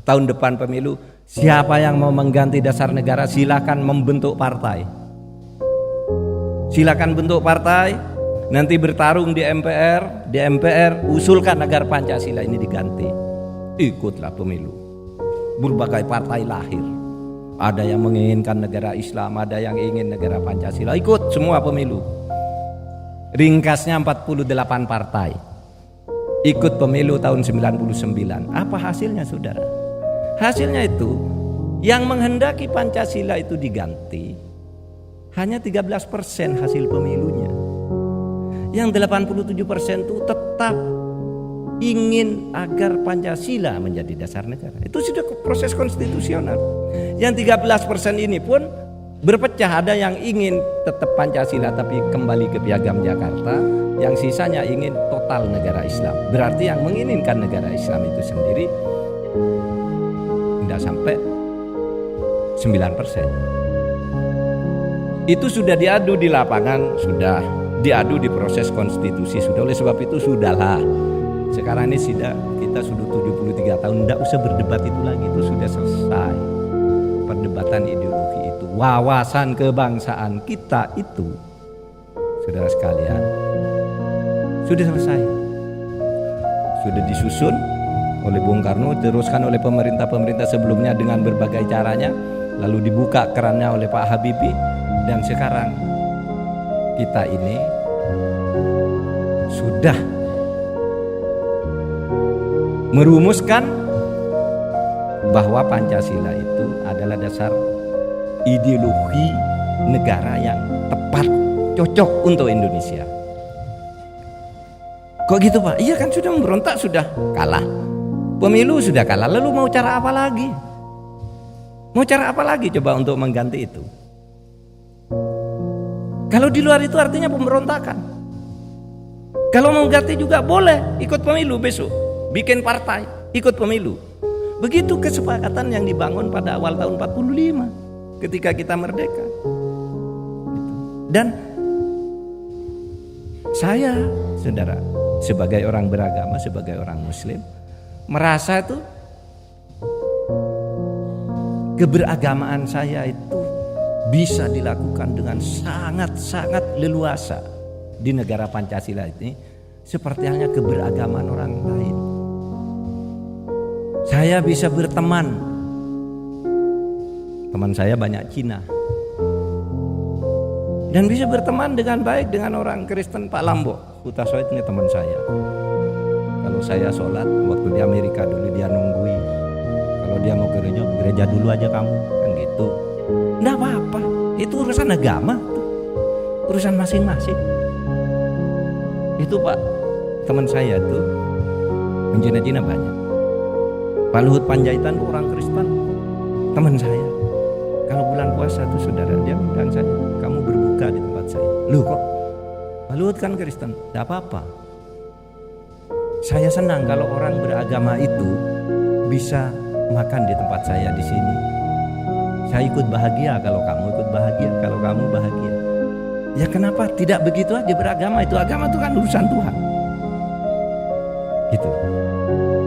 tahun depan pemilu, siapa yang mau mengganti dasar negara silakan membentuk partai. Silakan bentuk partai, nanti bertarung di MPR usulkan agar Pancasila ini diganti. Ikutlah pemilu. Berbagai partai lahir. Ada yang menginginkan negara Islam, ada yang ingin negara Pancasila. Ikut semua pemilu. Ringkasnya 48 partai. Ikut pemilu tahun 99. Apa hasilnya, saudara? Hasilnya itu yang menghendaki Pancasila itu diganti hanya 13% hasil pemilunya. Yang 87% itu tetap ingin agar Pancasila menjadi dasar negara. Itu sudah proses konstitusional. Yang 13% ini pun berpecah, ada yang ingin tetap Pancasila tapi kembali ke Piagam Jakarta, yang sisanya ingin total negara Islam. Berarti yang menginginkan negara Islam itu sendiri tidak sampai 9%. Itu sudah diadu di lapangan, sudah diadu di proses konstitusi, sudah. Oleh sebab itu sudahlah. Sekarang ini kita sudah 73 tahun, tidak usah berdebat itu lagi, itu sudah selesai. Perdebatan ideologi itu, wawasan kebangsaan kita itu, saudara sekalian, sudah selesai. Sudah disusun oleh Bung Karno, diteruskan oleh pemerintah-pemerintah sebelumnya dengan berbagai caranya, lalu dibuka kerannya oleh Pak Habibie, dan sekarang kita ini sudah merumuskan bahwa Pancasila itu adalah dasar ideologi negara yang tepat, cocok untuk Indonesia. Kok gitu, Pak? Iya kan, sudah memberontak, sudah kalah. Pemilu sudah kalah, lalu mau cara apa lagi? Mau cara apa lagi coba untuk mengganti itu? Kalau di luar itu artinya pemberontakan. Kalau mau ganti juga boleh, ikut pemilu besok, bikin partai, ikut pemilu. Begitu kesepakatan yang dibangun pada awal tahun 45 ketika kita merdeka. Dan saya, saudara, sebagai orang beragama, sebagai orang Muslim, merasa itu keberagamaan saya itu bisa dilakukan dengan sangat-sangat leluasa di negara Pancasila ini, seperti halnya keberagaman orang lain. Saya bisa berteman, teman saya banyak Cina, dan bisa berteman dengan baik dengan orang Kristen. Pak Lambo Hutasoit ini teman saya. Kalau saya sholat waktu di Amerika dulu, dia nunggui. Kalau dia mau ke gereja dulu aja kamu, kan gitu. Nggak apa-apa, itu urusan agama, urusan masing-masing. Itu Pak, teman saya tuh Cina banyak. Pak Luhut Panjaitan orang Kristen, teman saya. Kalau bulan puasa tuh saudara, dia undang saya, kamu berbuka di tempat saya. Loh kok Pak Luhut kan Kristen? Tidak apa-apa. Saya senang kalau orang beragama itu bisa makan di tempat saya di sini. Saya ikut bahagia kalau kamu ikut bahagia, kalau kamu bahagia. Ya kenapa tidak begitu aja beragama? Itu agama itu kan urusan Tuhan. Gitu.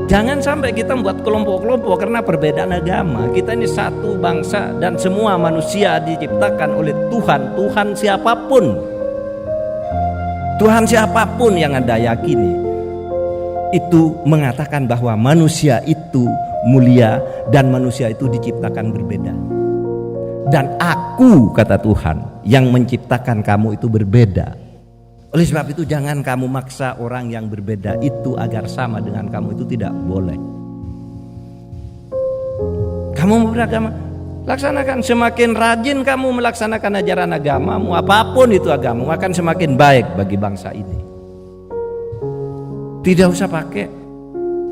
Jangan sampai kita membuat kelompok-kelompok karena perbedaan agama. Kita ini satu bangsa dan semua manusia diciptakan oleh Tuhan. Tuhan siapapun, Tuhan siapapun yang Anda yakini, itu mengatakan bahwa manusia itu mulia dan manusia itu diciptakan berbeda. Dan aku, kata Tuhan, yang menciptakan kamu itu berbeda. Oleh sebab itu jangan kamu maksa orang yang berbeda itu agar sama dengan kamu, itu tidak boleh. Kamu beragama, laksanakan. Semakin rajin kamu melaksanakan ajaran agamamu, apapun itu agamamu, akan semakin baik bagi bangsa ini. Tidak usah pakai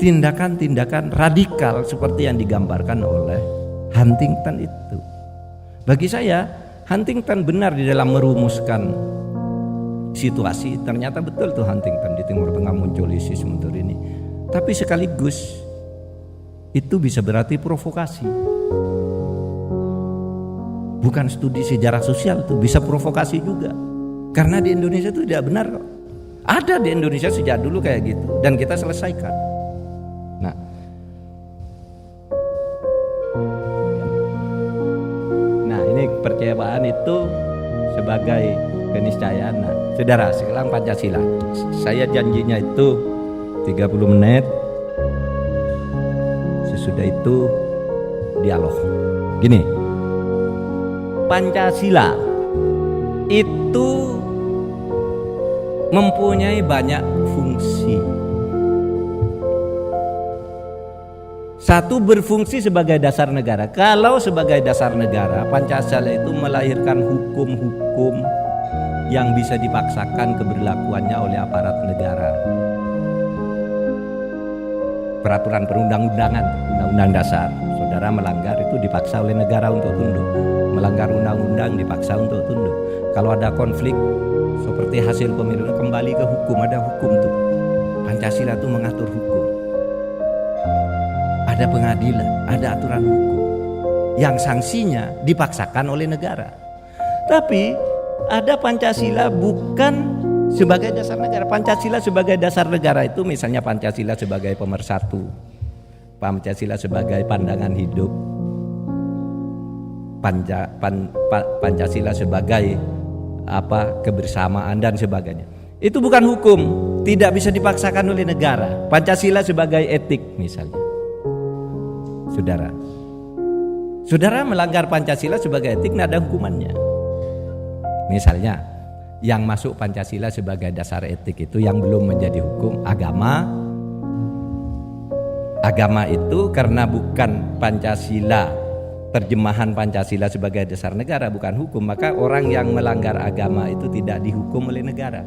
tindakan-tindakan radikal seperti yang digambarkan oleh Huntington itu. Bagi saya, Huntington benar di dalam merumuskan situasi. Ternyata betul tuh Huntington, di Timur Tengah muncul ISIS mundur ini. Tapi sekaligus itu bisa berarti provokasi. Bukan studi sejarah sosial, itu bisa provokasi juga. Karena di Indonesia itu tidak benar kok. Ada di Indonesia sejak dulu kayak gitu, dan kita selesaikan. Nah, kekecewaan itu sebagai keniscayaan. Nah, saudara, sekarang Pancasila. Saya janjinya itu 30 menit. Sesudah itu dialog. Gini, Pancasila itu mempunyai banyak fungsi. Satu, berfungsi sebagai dasar negara. Kalau sebagai dasar negara, Pancasila itu melahirkan hukum-hukum yang bisa dipaksakan keberlakuannya oleh aparat negara. Peraturan perundang-undangan, undang-undang dasar. Saudara melanggar itu dipaksa oleh negara untuk tunduk. Melanggar undang-undang dipaksa untuk tunduk. Kalau ada konflik seperti hasil pemilu, kembali ke hukum, ada hukum tuh. Pancasila itu mengatur hukum. Ada pengadilan, ada aturan hukum yang sanksinya dipaksakan oleh negara. Tapi ada Pancasila bukan sebagai dasar negara. Pancasila sebagai dasar negara itu misalnya Pancasila sebagai pemersatu, Pancasila sebagai pandangan hidup, Pancasila sebagai kebersamaan dan sebagainya. Itu bukan hukum, tidak bisa dipaksakan oleh negara. Pancasila sebagai etik misalnya. Saudara melanggar Pancasila sebagai etik, tidak ada hukumannya. Misalnya, yang masuk Pancasila sebagai dasar etik itu yang belum menjadi hukum, agama. Agama itu karena bukan Pancasila, terjemahan Pancasila sebagai dasar negara, bukan hukum, maka orang yang melanggar agama itu tidak dihukum oleh negara.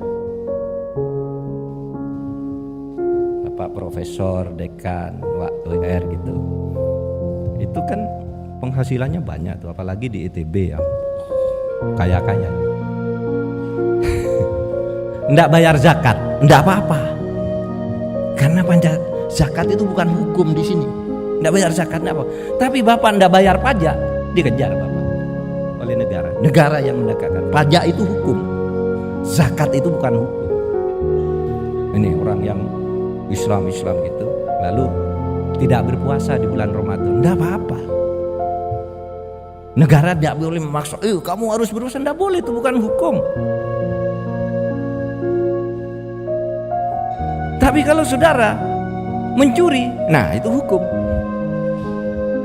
Bapak profesor, dekan, WR gitu. Itu kan penghasilannya banyak tuh, apalagi di ITB ya, kaya-kaya. Nggak bayar zakat, nggak apa-apa, karena zakat itu bukan hukum di sini. Nggak bayar zakat, nggak apa. Tapi bapak nggak bayar pajak, dikejar bapak oleh negara. Negara yang menegakkan pajak itu hukum, zakat itu bukan hukum. Ini orang yang Islam gitu, lalu tidak berpuasa di bulan Ramadan, tidak apa-apa. Negara tidak boleh memaksa, kamu harus berpuasa, tidak boleh, itu bukan hukum. Tapi kalau saudara mencuri, nah itu hukum,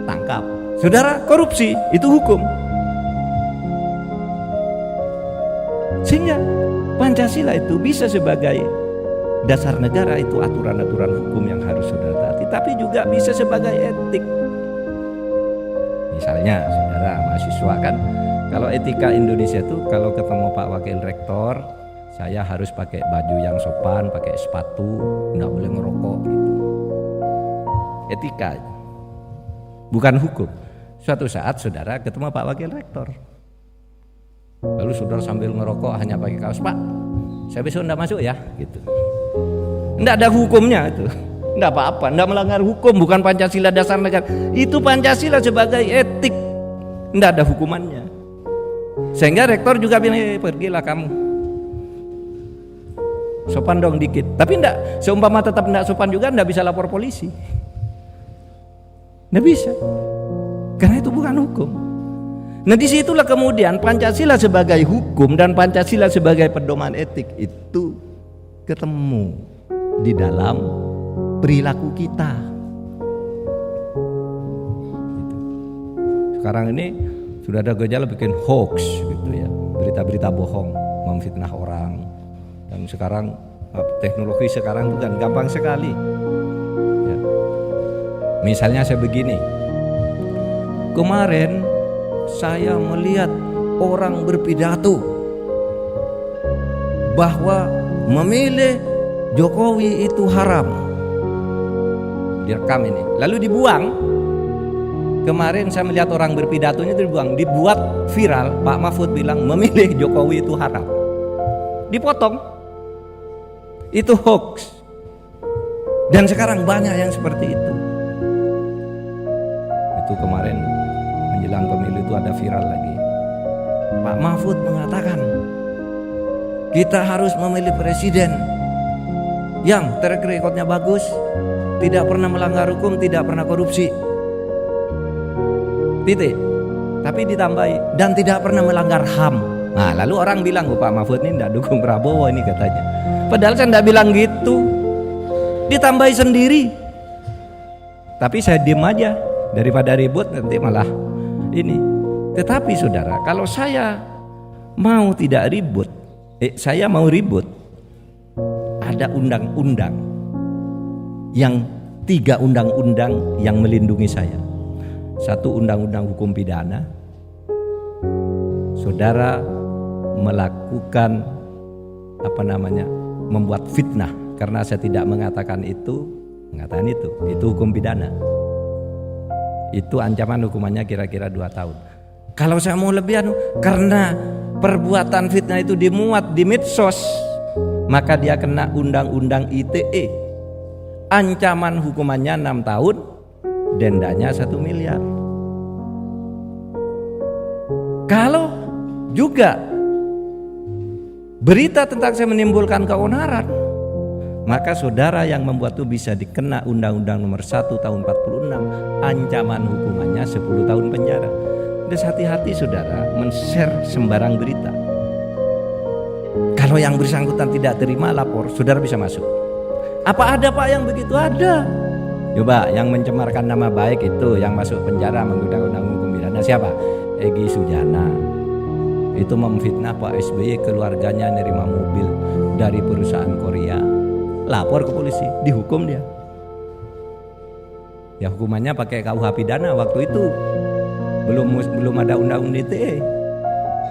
tangkap. Saudara korupsi, itu hukum. Sehingga Pancasila itu bisa sebagai dasar negara, itu aturan-aturan hukum yang harus saudara taati, tapi juga bisa sebagai etik. Misalnya saudara mahasiswa kan, kalau etika Indonesia itu kalau ketemu Pak Wakil Rektor, saya harus pakai baju yang sopan, pakai sepatu, nggak boleh ngerokok gitu. Etika, bukan hukum. Suatu saat saudara ketemu Pak Wakil Rektor, lalu saudara sambil ngerokok hanya pakai kaos, Pak, saya besok nggak masuk ya, gitu. Nggak ada hukumnya itu, nggak apa-apa, nggak melanggar hukum, bukan Pancasila dasar negara. Itu Pancasila sebagai etik, nggak ada hukumannya. Sehingga rektor juga bilang, pergilah kamu, sopan dong dikit. Tapi nggak, seumpama tetap nggak sopan juga, nggak bisa lapor polisi, nggak bisa, karena itu bukan hukum. Nah disitulah kemudian Pancasila sebagai hukum dan Pancasila sebagai pedoman etik itu ketemu di dalam perilaku kita. Sekarang ini sudah ada gejala bikin hoax gitu ya, berita-berita bohong, memfitnah orang. Dan sekarang teknologi sekarang itu kan gampang sekali ya. Misalnya saya begini, kemarin saya melihat orang berpidato bahwa memilih Jokowi itu haram, direkam ini, lalu dibuang. Kemarin saya melihat orang berpidatonya itu dibuat viral. Pak Mahfud bilang memilih Jokowi itu haram, dipotong. Itu hoax. Dan sekarang banyak yang seperti itu. Itu kemarin menjelang pemilu itu ada viral lagi. Pak Mahfud mengatakan kita harus memilih presiden yang track recordnya bagus, tidak pernah melanggar hukum, tidak pernah korupsi. Titik. Tapi ditambahi dan tidak pernah melanggar HAM. Nah, lalu orang bilang, Pak Mahfud ini tidak dukung Prabowo ini katanya. Padahal saya tidak bilang gitu. Ditambahi sendiri. Tapi saya diem aja daripada ribut nanti malah ini. Tetapi saudara, kalau saya mau tidak ribut, saya mau ribut, ada undang-undang yang 3 undang-undang yang melindungi saya. 1 undang-undang hukum pidana. Saudara melakukan membuat fitnah karena saya tidak mengatakan itu hukum pidana. Itu ancaman hukumannya kira-kira 2 tahun. Kalau saya mau lebih karena perbuatan fitnah itu dimuat di medsos, maka dia kena undang-undang ITE. Ancaman hukumannya 6 tahun, dendanya 1 miliar. Kalau juga berita tentang saya menimbulkan keonaran, maka saudara yang membuat itu bisa dikena Undang-Undang nomor 1 tahun 46, ancaman hukumannya 10 tahun penjara. Dan hati-hati saudara men-share sembarang berita. Kalau yang bersangkutan tidak terima lapor, saudara bisa masuk. Apa ada Pak yang begitu? Ada. Coba yang mencemarkan nama baik itu yang masuk penjara menggunakan undang hukum pidana siapa? Egy Sujana. Itu memfitnah Pak SBY, keluarganya nerima mobil dari perusahaan Korea. Lapor ke polisi, dihukum dia. Ya hukumannya pakai KUH pidana waktu itu. Belum ada undang-undang ITE.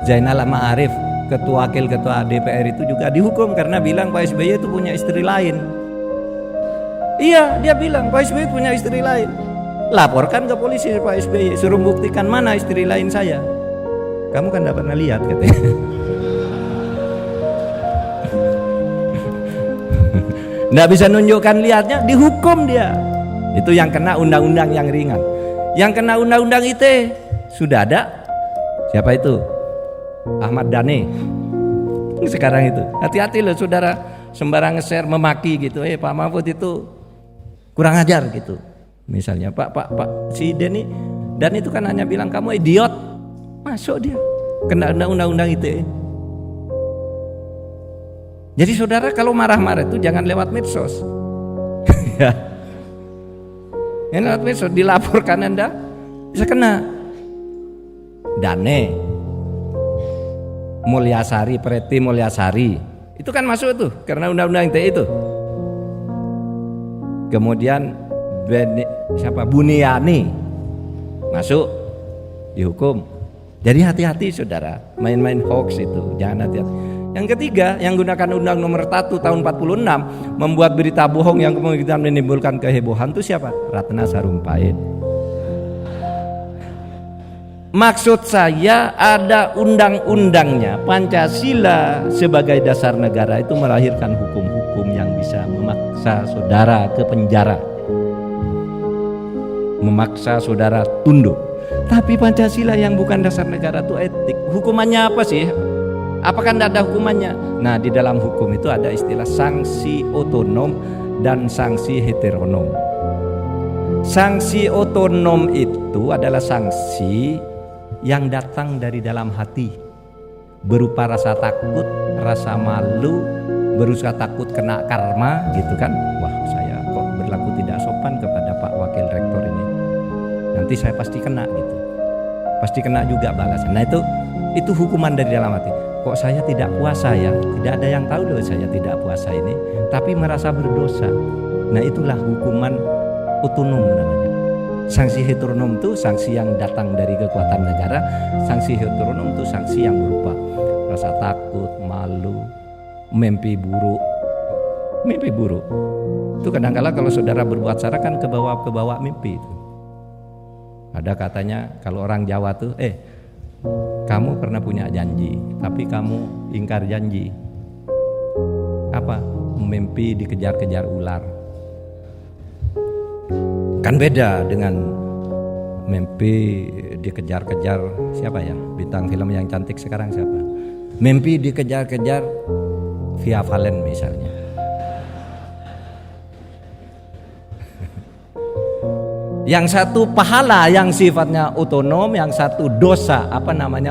Zainal Ma'arif, wakil ketua DPR itu juga dihukum karena bilang Pak SBY itu punya istri lain. Iya, dia bilang Pak SBY punya istri lain. Laporkan ke polisi Pak SBY, suruh buktikan mana istri lain saya. Kamu kan tidak pernah lihat katanya. Nggak bisa nunjukkan lihatnya, dihukum dia. Itu yang kena undang-undang yang ringan. Yang kena undang-undang ITE sudah ada. Siapa itu? Ahmad Dhani. Sekarang itu. Hati-hati loh saudara, sembarang nge-share memaki gitu. Pak Mahfud itu kurang ajar gitu. Misalnya Pak si Dhani itu kan hanya bilang kamu idiot. Masuk dia kena undang-undang ITE. Jadi saudara kalau marah-marah itu jangan lewat medsos. Ya. Yang lewat medsos dilaporkan Anda bisa kena. Dane Mulyasari, Preti Mulyasari itu kan masuk tuh karena undang-undang ITE itu. Kemudian Buniani masuk dihukum. Jadi hati-hati saudara, main-main hoax itu jangan hati-hati. Yang ketiga, yang gunakan undang nomor 1 tahun 46 membuat berita bohong yang kemudian menimbulkan kehebohan itu siapa? Ratna Sarumpait. Maksud saya ada undang-undangnya. Pancasila sebagai dasar negara itu melahirkan hukum-hukum yang bisa memaksa saudara ke penjara, memaksa saudara tunduk. Tapi Pancasila yang bukan dasar negara itu etik. Hukumannya apa sih? Apakah tidak ada hukumannya? Nah, di dalam hukum itu ada istilah sanksi otonom dan sanksi heteronom. Sanksi otonom itu adalah sanksi yang datang dari dalam hati, berupa rasa takut, rasa malu, berusaha takut kena karma gitu kan. Wah, saya kok berlaku tidak sopan kepada Pak Wakil Rektor ini, nanti saya pasti kena gitu, pasti kena juga balasan. Nah itu hukuman dari dalam hati. Kok saya tidak puasa ya, tidak ada yang tahu loh saya tidak puasa ini, tapi merasa berdosa. Nah itulah hukuman otonom namanya. Sanksi heteronom itu sanksi yang datang dari kekuatan negara. Sanksi heteronom itu sanksi yang berupa rasa takut, malu, mimpi buruk. Mimpi buruk itu kadang-kala kalau saudara berbuat salah kan kebawa mimpi itu. Ada katanya kalau orang Jawa tuh kamu pernah punya janji tapi kamu ingkar janji. Apa? Mimpi dikejar-kejar ular. Kan beda dengan mimpi dikejar-kejar siapa ya? Bintang film yang cantik sekarang siapa? Mimpi dikejar-kejar Via Valen misalnya. Yang satu pahala yang sifatnya otonom, yang satu dosa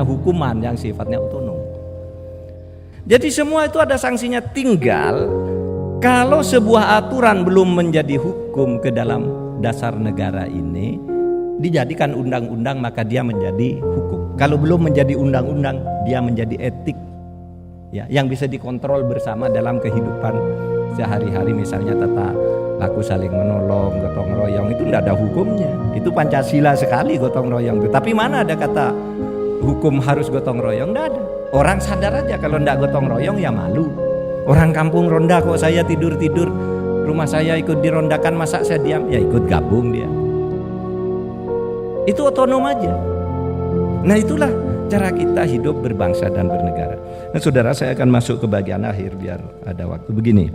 hukuman yang sifatnya otonom. Jadi semua itu ada sanksinya, tinggal kalau sebuah aturan belum menjadi hukum ke dalam dasar negara ini, dijadikan undang-undang maka dia menjadi hukum. Kalau belum menjadi undang-undang, dia menjadi etik, ya, yang bisa dikontrol bersama dalam kehidupan sehari-hari. Misalnya tata laku saling menolong, gotong royong, itu tidak ada hukumnya. Itu Pancasila sekali gotong royong itu. Tapi mana ada kata hukum harus gotong royong? Tidak ada. Orang sadar aja kalau tidak gotong royong ya malu. Orang kampung ronda kok saya tidur-tidur, rumah saya ikut dirondakan, masa saya diam? Ya ikut gabung dia. Itu otonom aja. Nah itulah cara kita hidup berbangsa dan bernegara. Nah saudara, saya akan masuk ke bagian akhir biar ada waktu. Begini,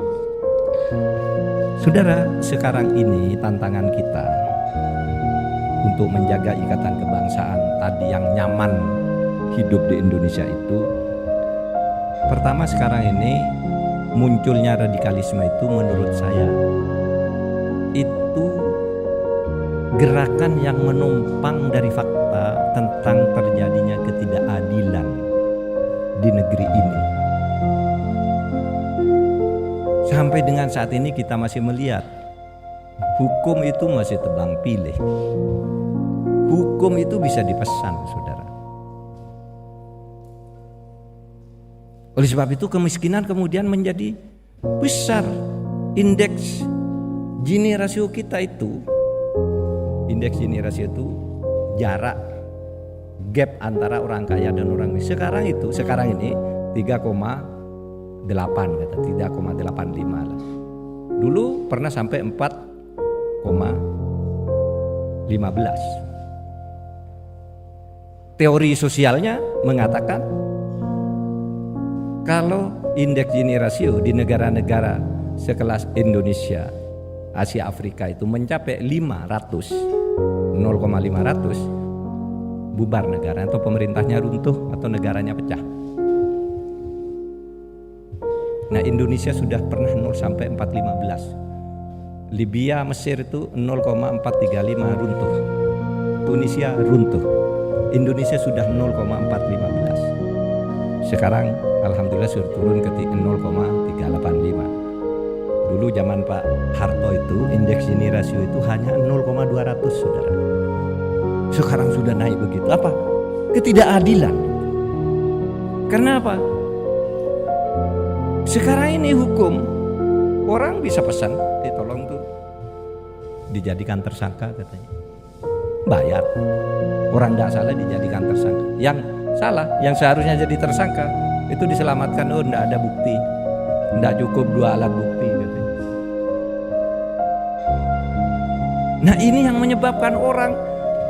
saudara, sekarang ini tantangan kita untuk menjaga ikatan kebangsaan tadi yang nyaman hidup di Indonesia itu, pertama sekarang ini munculnya radikalisme itu menurut saya itu gerakan yang menumpang dari fakta tentang terjadinya ketidakadilan di negeri ini. Sampai dengan saat ini kita masih melihat hukum itu masih tebang pilih. Hukum itu bisa dipesan, saudara. Oleh sebab itu kemiskinan kemudian menjadi besar. Indeks Gini rasio kita itu, indeks Gini rasio itu jarak gap antara orang kaya dan orang miskin. Sekarang ini 3,8 kata, 3,85 lah. Dulu pernah sampai 4,15. Teori sosialnya mengatakan kalau indeks Gini rasio di negara-negara sekelas Indonesia, Asia Afrika itu mencapai 0,500, bubar negara atau pemerintahnya runtuh atau negaranya pecah. Nah, Indonesia sudah pernah 0 sampai 415. Libya, Mesir itu 0,435 runtuh. Tunisia runtuh. Indonesia sudah 0,415. Sekarang alhamdulillah sudah turun ke 0,385. Dulu zaman Pak Harto itu indeks Gini rasio itu hanya 0,200, saudara. Sekarang sudah naik begitu. Apa? Ketidakadilan. Karena apa? Sekarang ini hukum, orang bisa pesan, tolong tuh dijadikan tersangka katanya, bayar. Orang tidak salah dijadikan tersangka. Yang salah, yang seharusnya jadi tersangka itu diselamatkan. Oh, tidak ada bukti, tidak cukup 2 alat bukti katanya. Nah ini yang menyebabkan orang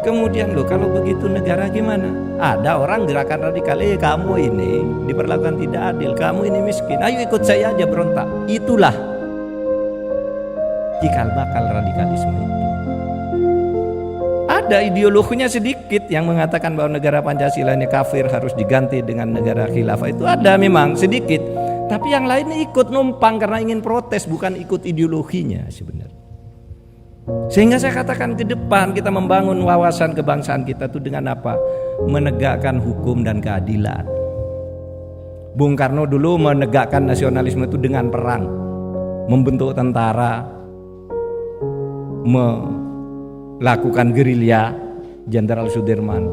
kemudian, loh kalau begitu negara gimana? Ada orang gerakan radikal, kamu ini diperlakukan tidak adil, kamu ini miskin, ayo ikut saya aja berontak. Itulah cikal bakal radikalisme itu. Ada ideologinya sedikit yang mengatakan bahwa negara Pancasila ini kafir, harus diganti dengan negara khilafah. Itu ada memang sedikit, tapi yang lain ikut numpang karena ingin protes, bukan ikut ideologinya sebenarnya. Sehingga saya katakan ke depan kita membangun wawasan kebangsaan kita itu dengan apa? Menegakkan hukum dan keadilan. Bung Karno dulu menegakkan nasionalisme itu dengan perang, membentuk tentara, melakukan gerilya. Jenderal Sudirman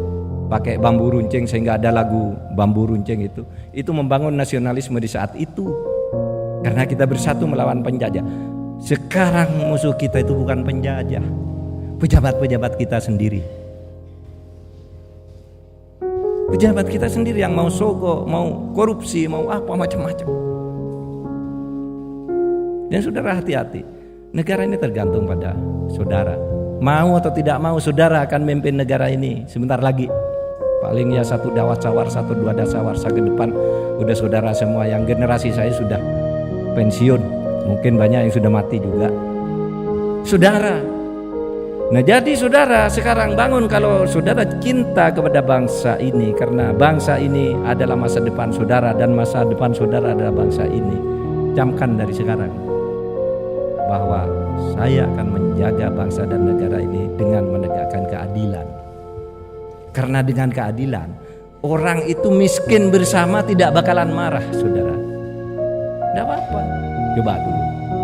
pakai bambu runcing sehingga ada lagu bambu runcing itu membangun nasionalisme di saat itu, karena kita bersatu melawan penjajah. Sekarang musuh kita itu bukan penjajah, pejabat-pejabat kita sendiri. Pejabat kita sendiri yang mau sogok, mau korupsi, mau apa macam-macam. Dan saudara hati-hati, negara ini tergantung pada saudara. Mau atau tidak mau, saudara akan memimpin negara ini sebentar lagi. Paling ya 1 dasawarsa, 2 dasawarsa ke depan udah saudara semua. Yang generasi saya sudah pensiun, mungkin banyak yang sudah mati juga, saudara. Nah jadi saudara sekarang bangun, kalau saudara cinta kepada bangsa ini, karena bangsa ini adalah masa depan saudara dan masa depan saudara adalah bangsa ini. Camkan dari sekarang bahwa saya akan menjaga bangsa dan negara ini dengan menegakkan keadilan. Karena dengan keadilan, orang itu miskin bersama tidak bakalan marah, saudara. Tidak apa-apa. Coba dulu,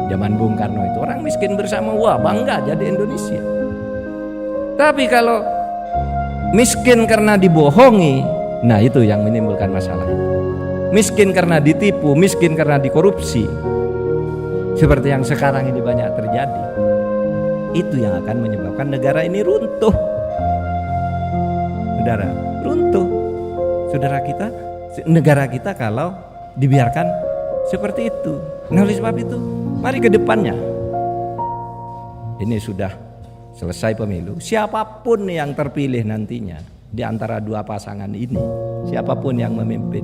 zaman Bung Karno itu orang miskin bersama, wah bangga jadi Indonesia. Tapi kalau miskin karena dibohongi, nah itu yang menimbulkan masalah. Miskin karena ditipu, miskin karena dikorupsi, seperti yang sekarang ini banyak terjadi, itu yang akan menyebabkan negara ini runtuh. Saudara, runtuh. Saudara kita, negara kita kalau dibiarkan seperti itu. Nah, oleh sebab itu, mari ke depannya. Ini sudah selesai pemilu. Siapapun yang terpilih nantinya di antara dua pasangan ini, siapapun yang memimpin,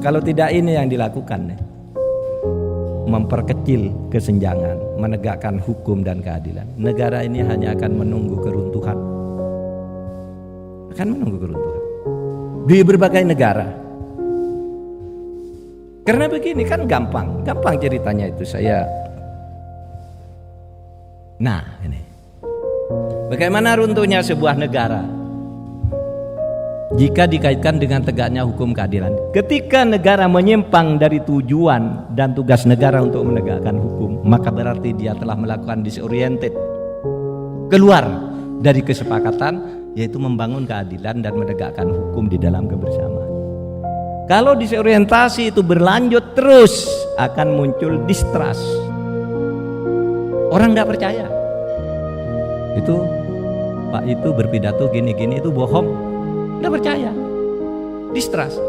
kalau tidak ini yang dilakukan, memperkecil kesenjangan, menegakkan hukum dan keadilan, negara ini hanya akan menunggu keruntuhan. Akan menunggu keruntuhan di berbagai negara. Karena begini kan gampang ceritanya itu saya. Nah ini, bagaimana runtuhnya sebuah negara jika dikaitkan dengan tegaknya hukum keadilan. Ketika negara menyimpang dari tujuan dan tugas negara untuk menegakkan hukum, maka berarti dia telah melakukan disoriented, keluar dari kesepakatan, yaitu membangun keadilan dan menegakkan hukum di dalam kebersamaan. Kalau disorientasi itu berlanjut terus, akan muncul distrust. Orang nggak percaya. Itu Pak itu berpidato gini-gini itu bohong, nggak percaya. Distrust.